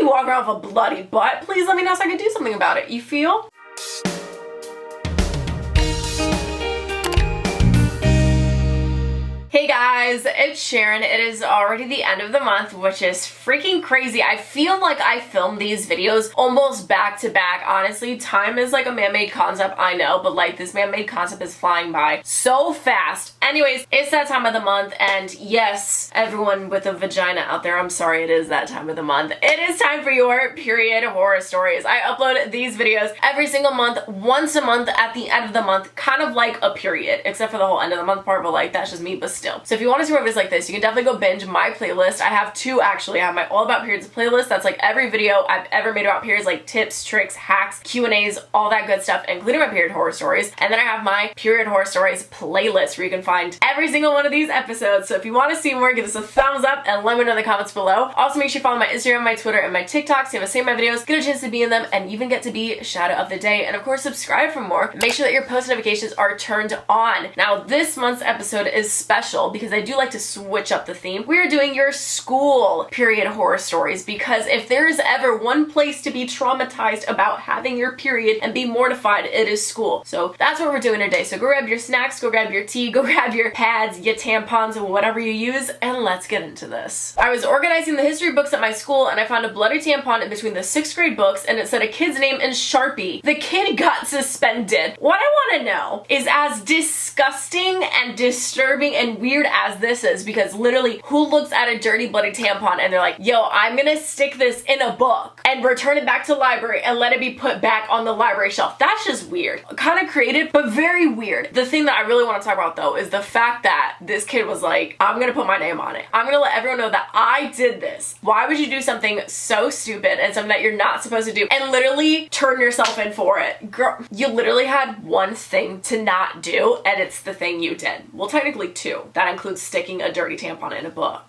be walking around with a bloody butt. Please let me know so I can do something about it. You feel? Hey guys, it's Sharon. It is already the end of the month, which is freaking crazy. I feel like I filmed these videos almost back to back. Honestly, time is like a man-made concept, I know, but like this man-made concept is flying by so fast. Anyways, it's that time of the month, and yes, everyone with a vagina out there, I'm sorry, it is that time of the month. It is time for your period horror stories. I upload these videos every single month, once a month at the end of the month, kind of like a period, except for the whole end of the month part, but like that's just me, but still. So if you want to see more videos like this, you can definitely go binge my playlist. I have two actually. I have my All About Periods playlist. That's like every video I've ever made about periods, like tips, tricks, hacks, Q&As, all that good stuff, including my period horror stories. And then I have my period horror stories playlist where you can find every single one of these episodes. So if you want to see more, give us a thumbs up and let me know in the comments below. Also, make sure you follow my Instagram, my Twitter, and my TikTok so you have to see my videos, get a chance to be in them, and even get to be shout out of the day. And of course, subscribe for more. Make sure that your post notifications are turned on. Now, this month's episode is special because I do like to switch up the theme. We're doing your school period horror stories because if there is ever one place to be traumatized about having your period and be mortified, it is school. So that's what we're doing today. So go grab your snacks, go grab your tea, go grab your pads, your tampons, and whatever you use, and let's get into this. I was organizing the history books at my school and I found a bloody tampon in between the 6th grade books and it said a kid's name in Sharpie. The kid got suspended. What I want to know is, as disgusting and disturbing and weird as this is, because literally who looks at a dirty bloody tampon and they're like, yo, I'm gonna stick this in a book and return it back to the library and let it be put back on the library shelf? That's just weird. Kind of creative, but very weird. The thing that I really want to talk about though is the fact that this kid was like, I'm gonna put my name on it. I'm gonna let everyone know that I did this. Why would you do something so stupid and something that you're not supposed to do and literally turn yourself in for it? Girl, you literally had one thing to not do and it's the thing you did. Well, technically two. That includes sticking a dirty tampon in a book.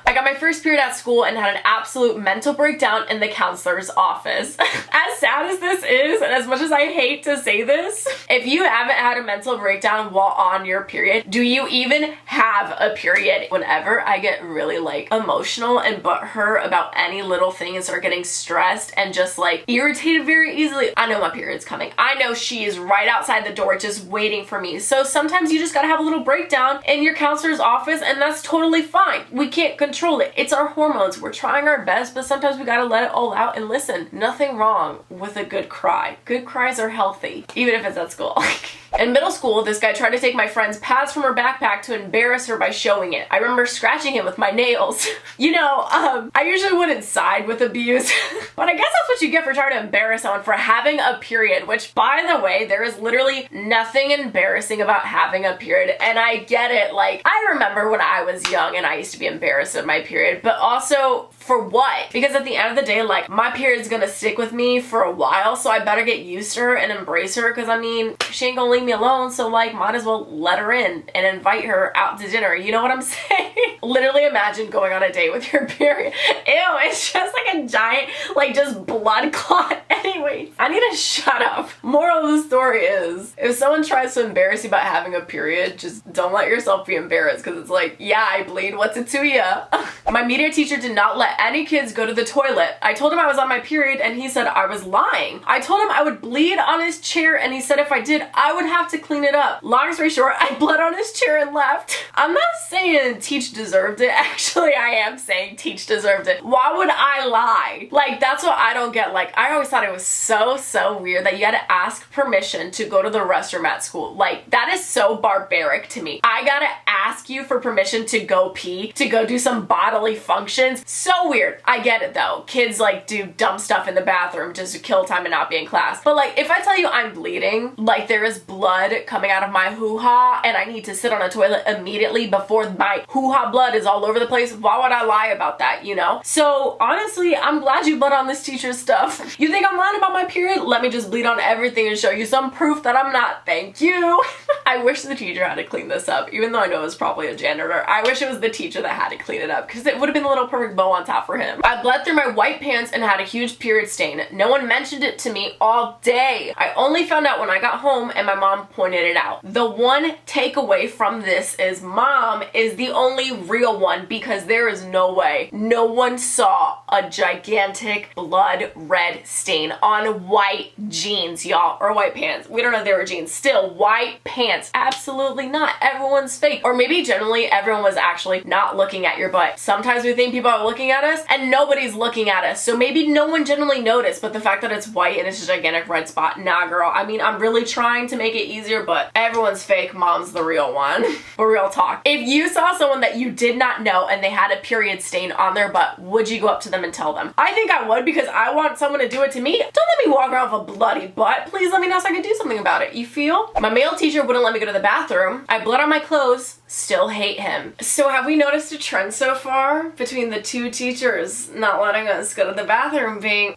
I got my first period at school and had an absolute mental breakdown in the counselor's office. As sad as this is, and as much as I hate to say this, if you haven't had a mental breakdown while on your period, do you even have a period? Whenever I get really like emotional and butthurt about any little thing and start getting stressed and just like irritated very easily, I know my period's coming. I know she is right outside the door just waiting for me. So sometimes you just gotta have a little breakdown in your counselor's office, and that's totally fine. We can't control it. It's our hormones. We're trying our best, but sometimes we gotta let it all out. And listen, nothing wrong with a good cry. Good cries are healthy, even if it's at school. In middle school, this guy tried to take my friend's pads from her backpack to embarrass her by showing it. I remember scratching him with my nails. You know, I usually wouldn't side with abuse, but I guess that's what you get for trying to embarrass someone for having a period, which, by the way, there is literally nothing embarrassing about having a period, and I get it. Like, I remember when I was young and I used to be embarrassed of my period, but also, for what? Because at the end of the day, like, my period's gonna stick with me for a while, so I better get used to her and embrace her, because I mean, she ain't gonna leave me alone, so like, might as well let her in and invite her out to dinner. You know what I'm saying? Literally imagine going on a date with your period. Ew, it's just like a giant, like, just blood clot. Anyways, I need to shut up. Moral of the story is, if someone tries to embarrass you about having a period, just don't let yourself be embarrassed, because it's like, yeah, I bleed, what's it to ya? My media teacher did not let any kids go to the toilet. I told him I was on my period and he said I was lying. I told him I would bleed on his chair and he said if I did, I would have to clean it up. Long story short, I bled on his chair and left. I'm not saying Teach deserved it. Actually, I am saying Teach deserved it. Why would I lie? Like, that's what I don't get. Like, I always thought it was so weird that you had to ask permission to go to the restroom at school. Like, that is so barbaric to me. I gotta ask you for permission to go pee, to go do some bodily functions. So weird. I get it though. Kids like do dumb stuff in the bathroom just to kill time and not be in class. But like, if I tell you I'm bleeding, like there is blood coming out of my hoo-ha and I need to sit on a toilet immediately before my hoo-ha blood is all over the place, why would I lie about that, you know? So honestly, I'm glad you bled on this teacher's stuff. You think I'm lying about on my period? Let me just bleed on everything and show you some proof that I'm not. Thank you. I wish the teacher had to clean this up, even though I know it was probably a janitor. I wish it was the teacher that had to clean it up because it would have been a little perfect bow on top for him. I bled through my white pants and had a huge period stain. No one mentioned it to me all day. I only found out when I got home and my mom pointed it out. The one takeaway from this is mom is the only real one because there is no way no one saw a gigantic blood red stain on white jeans, y'all, or white pants. We don't know if they were jeans. Still, white pants. Absolutely not. Everyone's fake. Or maybe generally everyone was actually not looking at your butt. Sometimes we think people are looking at us and nobody's looking at us. So maybe no one generally noticed, but the fact that it's white and it's a gigantic red spot, nah girl. I mean, I'm really trying to make it easier, but everyone's fake. Mom's the real one. But real talk. If you saw someone that you did not know and they had a period stain on their butt, would you go up to them and tell them? I think I would because I want someone to do it to me. Don't let me walk around with a bloody butt. Please let me know so I can do something about it. You feel? My male teacher wouldn't let me go to the bathroom. I bled on my clothes. Still hate him. So have we noticed a trend so far between the two teachers not letting us go to the bathroom being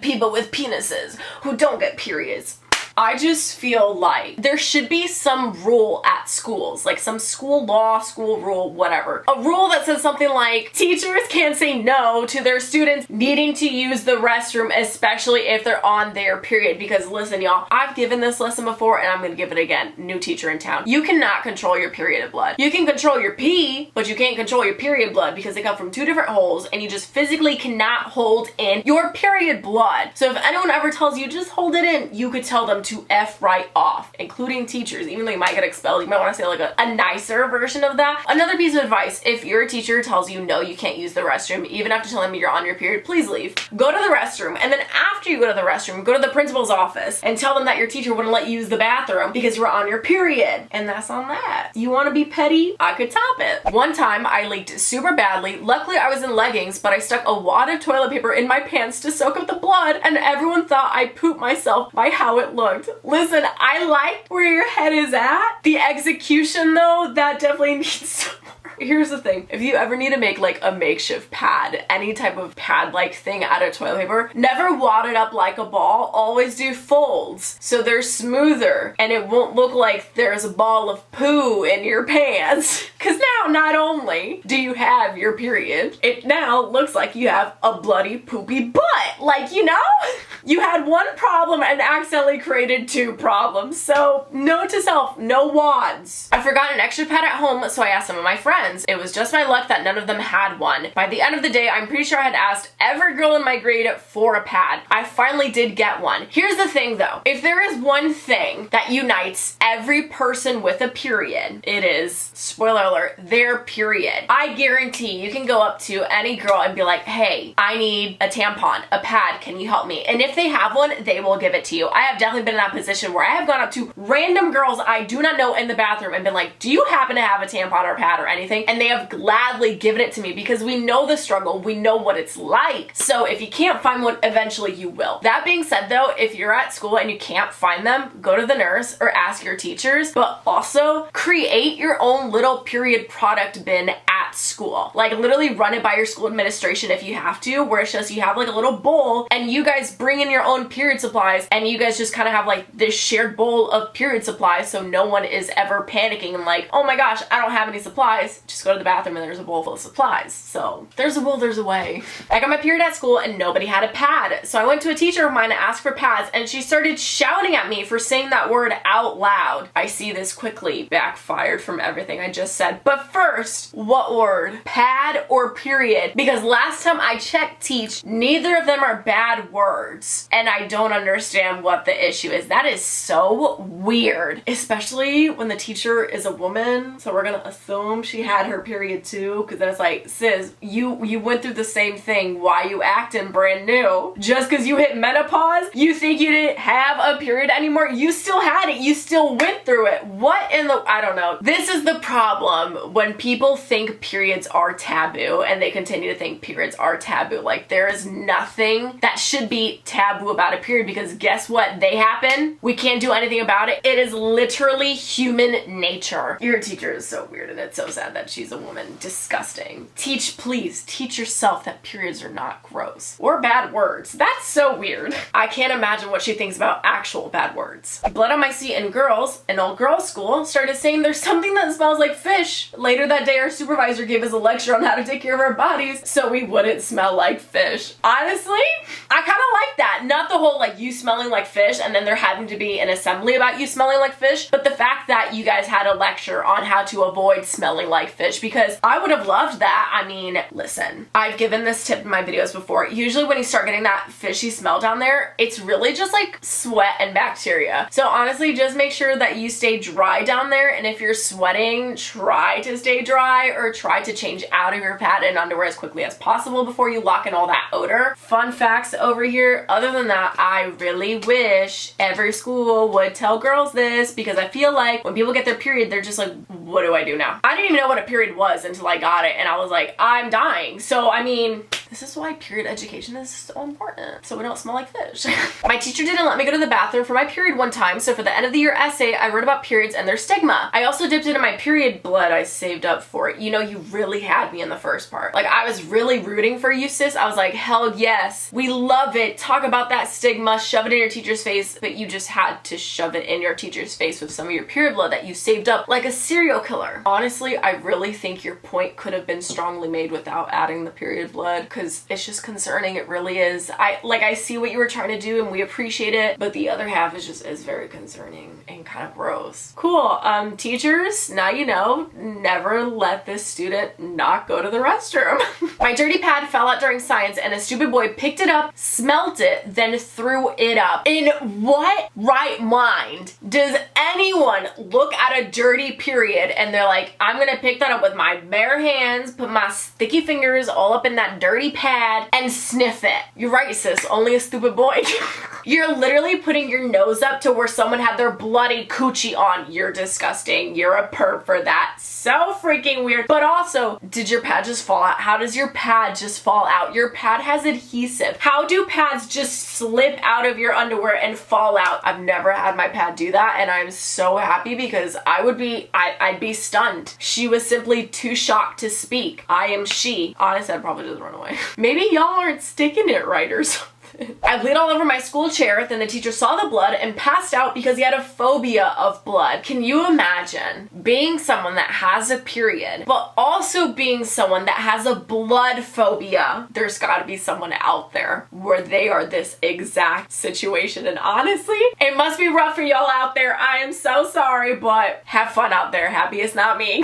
people with penises who don't get periods? I just feel like there should be some rule at schools, like some school law, school rule, whatever. A rule that says something like teachers can't say no to their students needing to use the restroom, especially if they're on their period. Because listen, y'all, I've given this lesson before and I'm gonna give it again. New teacher in town. You cannot control your period blood. You can control your pee, but you can't control your period blood because they come from two different holes and you just physically cannot hold in your period blood. So if anyone ever tells you just hold it in, you could tell them to F right off, including teachers. Even though you might get expelled, you might want to say like a nicer version of that. Another piece of advice, if your teacher tells you no, you can't use the restroom, even after telling them you're on your period, please leave. Go to the restroom, and then after you go to the restroom, go to the principal's office and tell them that your teacher wouldn't let you use the bathroom because you were on your period. And that's on that. You want to be petty? I could top it. One time I leaked super badly. Luckily I was in leggings, but I stuck a wad of toilet paper in my pants to soak up the blood, and everyone thought I pooped myself by how it looked. Listen, I like where your head is at. The execution though, that definitely needs some more. Here's the thing, if you ever need to make like a makeshift pad, any type of pad-like thing out of toilet paper, never wad it up like a ball, always do folds so they're smoother and it won't look like there's a ball of poo in your pants. Cause now not only do you have your period, it now looks like you have a bloody poopy butt. Like, you know? You had one problem and accidentally created two problems. So note to self, no wads. I forgot an extra pad at home, so I asked some of my friends. It was just my luck that none of them had one. By the end of the day, I'm pretty sure I had asked every girl in my grade for a pad. I finally did get one. Here's the thing though, if there is one thing that unites every person with a period, it is, spoiler alert, their period. I guarantee you can go up to any girl and be like, hey, I need a tampon, a pad, can you help me? And if they have one, they will give it to you. I have definitely been in that position where I have gone up to random girls I do not know in the bathroom and been like, do you happen to have a tampon or pad or anything? And they have gladly given it to me because we know the struggle, we know what it's like. So if you can't find one, eventually you will. That being said though, if you're at school and you can't find them, go to the nurse or ask your teachers, but also create your own little period product bin at school. Like literally run it by your school administration if you have to, where it's just you have like a little bowl and you guys bring in your own period supplies and you guys just kind of have like this shared bowl of period supplies so no one is ever panicking and like, oh my gosh, I don't have any supplies. Just go to the bathroom and there's a bowl full of supplies. So there's a will, there's a way. I got my period at school and nobody had a pad. So I went to a teacher of mine to ask for pads and she started shouting at me for saying that word out loud. I see this quickly backfired from everything I just said. But first, what word? Pad or period? Because last time I checked teach, neither of them are bad words. And I don't understand what the issue is. That is so weird. Especially when the teacher is a woman. So we're gonna assume she had her period too. Cause then it's like, sis, you went through the same thing. Why you acting brand new? Just cause you hit menopause, you think you didn't have a period anymore? You still had it. You still went through it. What in the, I don't know. This is the problem when people think periods are taboo, and they continue to think periods are taboo. Like, there is nothing that should be taboo about a period, because guess what? They happen. We can't do anything about it. It is literally human nature. Your teacher is so weird, and it's so sad that she's a woman. Disgusting. Please teach yourself that periods are not gross or bad words. That's so weird. I can't imagine what she thinks about actual bad words. Blood on my seat in girls, an all girls school, started saying there's something that smells like fish. Later that day, our supervisor gave us a lecture on how to take care of our bodies so we wouldn't smell like fish. Honestly, I kind of like that. Not the whole like you smelling like fish and then there having to be an assembly about you smelling like fish, but the fact that you guys had a lecture on how to avoid smelling like fish, because I would have loved that. I mean, listen, I've given this tip in my videos before. Usually when you start getting that fishy smell down there, it's really just like sweat and bacteria. So honestly, just make sure that you stay dry down there, and if you're sweating, try to stay dry or try to change out of your pad and underwear as quickly as possible before you lock in all that odor. Fun facts over here. Other than that, I really wish every school would tell girls this, because I feel like when people get their period, they're just like, what do I do now? I didn't even know what a period was until I got it, and I was like, I'm dying. So I mean, this is why period education is so important, so we don't smell like fish. My teacher didn't let me go to the bathroom for my period one time, so for the end of the year essay, I wrote about periods and their stigma. I also dipped into my period blood I saved up for it. You know, you really had me in the first part. Like, I was really rooting for you, sis. I was like, hell yes, we love it. Talk about that stigma, shove it in your teacher's face, but you just had to shove it in your teacher's face with some of your period blood that you saved up like a serial killer. Honestly, I really think your point could have been strongly made without adding the period blood, because it's just concerning. It really is. I see what you were trying to do and we appreciate it, but the other half is very concerning and kind of gross. Cool. Teachers, now you know, never let this student not go to the restroom. My dirty pad fell out during science and a stupid boy picked it up, smelt it, then threw it up. In what right mind does anyone look at a dirty period and they're like, I'm gonna pick that up with my bare hands, put my sticky fingers all up in that dirty pad and sniff it? You're right, sis, only a stupid boy. You're literally putting your nose up to where someone had their bloody coochie on. You're disgusting. You're a perv for that. So freaking weird. But also, did your pad just fall out? How does your pad just fall out? Your pad has adhesive. How do pads just slip out of your underwear and fall out? I've never had my pad do that, and I'm so happy, because I'd be stunned. She was simply too shocked to speak. I am she. Honestly, I'd probably just run away. Maybe y'all aren't sticking it right or something. I bleed all over my school chair, then the teacher saw the blood and passed out because he had a phobia of blood. Can you imagine being someone that has a period, but also being someone that has a blood phobia? There's gotta be someone out there where they are this exact situation, and honestly, it must be rough for y'all out there. I am so sorry, but have fun out there. Happy it's not me.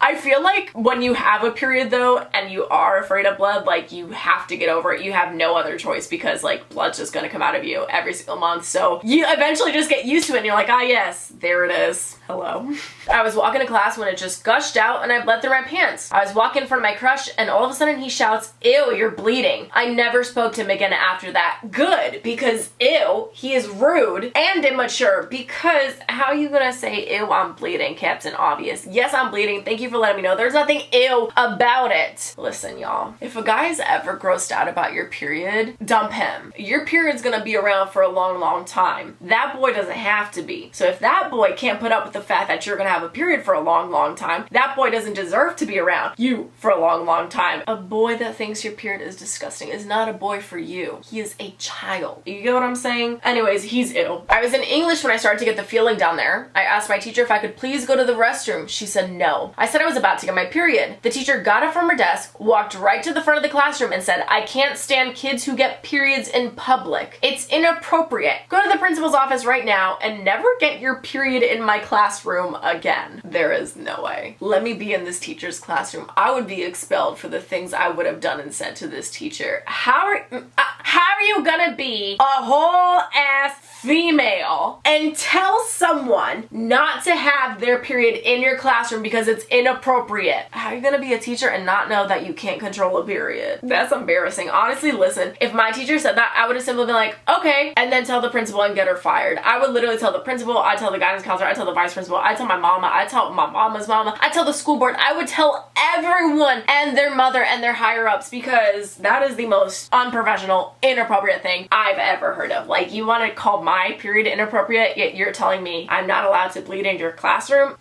I feel like when you have a period though, and you are afraid of blood, like, you have to get over it. You have no other choice, because like blood's just gonna come out of you every single month. So you eventually just get used to it and you're like, ah yes, there it is. Hello. I was walking to class when it just gushed out and I bled through my pants. I was walking in front of my crush and all of a sudden he shouts, ew, you're bleeding. I never spoke to him again after that. Good, because ew, he is rude and immature, because how are you gonna say, ew, I'm bleeding, Captain Obvious? Yes, I'm bleeding. Thank you for letting me know. There's nothing ew about it. Listen, y'all, if a guy's ever grossed out about your period, dump him. Your period's gonna be around for a long, long time. That boy doesn't have to be. So if that boy can't put up with the fact that you're gonna have a period for a long, long time, that boy doesn't deserve to be around you for a long, long time. A boy that thinks your period is disgusting is not a boy for you. He is a child. You get what I'm saying? Anyways, he's ill. I was in English when I started to get the feeling down there. I asked my teacher if I could please go to the restroom. She said no. I said I was about to get my period. The teacher got up from her desk, walked right to the front of the classroom and said, I can't stand kids who get periods in public. It's inappropriate. Go to the principal's office right now and never get your period in my classroom again. There is no way. Let me be in this teacher's classroom. I would be expelled for the things I would have done and said to this teacher. How are you gonna be a whole ass female and tell someone not to have their period in your classroom because it's inappropriate. How are you gonna be a teacher and not know that you can't control a period? That's embarrassing. Honestly, listen, if my teacher said that, I would have simply been like, okay, and then tell the principal and get her fired. I would literally tell the principal, I'd tell the guidance counselor, I'd tell the vice principal, I'd tell my mama, I'd tell my mama's mama, I'd tell the school board, I would tell everyone and their mother and their higher ups, because that is the most unprofessional, inappropriate thing I've ever heard of. Like, you want to call my period inappropriate, yet you're telling me I'm not allowed to bleed in your classroom?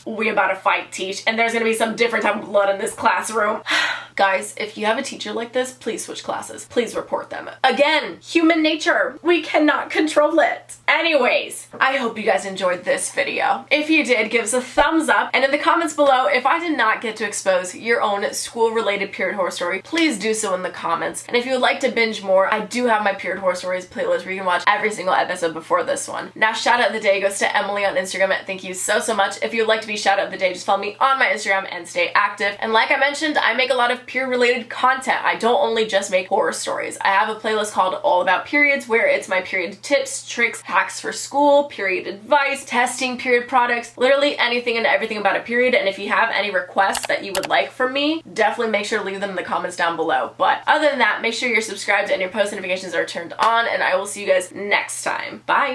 We about to fight, teach, and there's gonna be some different type of blood in this classroom. Guys, if you have a teacher like this, please switch classes. Please report them. Again, human nature. We cannot control it. Anyways, I hope you guys enjoyed this video. If you did, give us a thumbs up, and in the comments below, if I did not get to expose your own school-related period horror story, please do so in the comments. And if you would like to binge more, I do have my period horror stories playlist where you can watch every single episode before this one. Now, shout out of the day goes to Emily on Instagram. Thank you so much. If you'd like to be shout out of the day, just follow me on my Instagram and stay active. And like I mentioned, I make a lot of period-related content. I don't only just make horror stories. I have a playlist called All About Periods, where it's my period tips, tricks, hacks for school, period advice, testing period products, literally anything and everything about a period. And if you have any requests that you would like from me, definitely make sure to leave them in the comments down below. But other than that, make sure you're subscribed and your post notifications are turned on, and I will see you guys next time. Bye!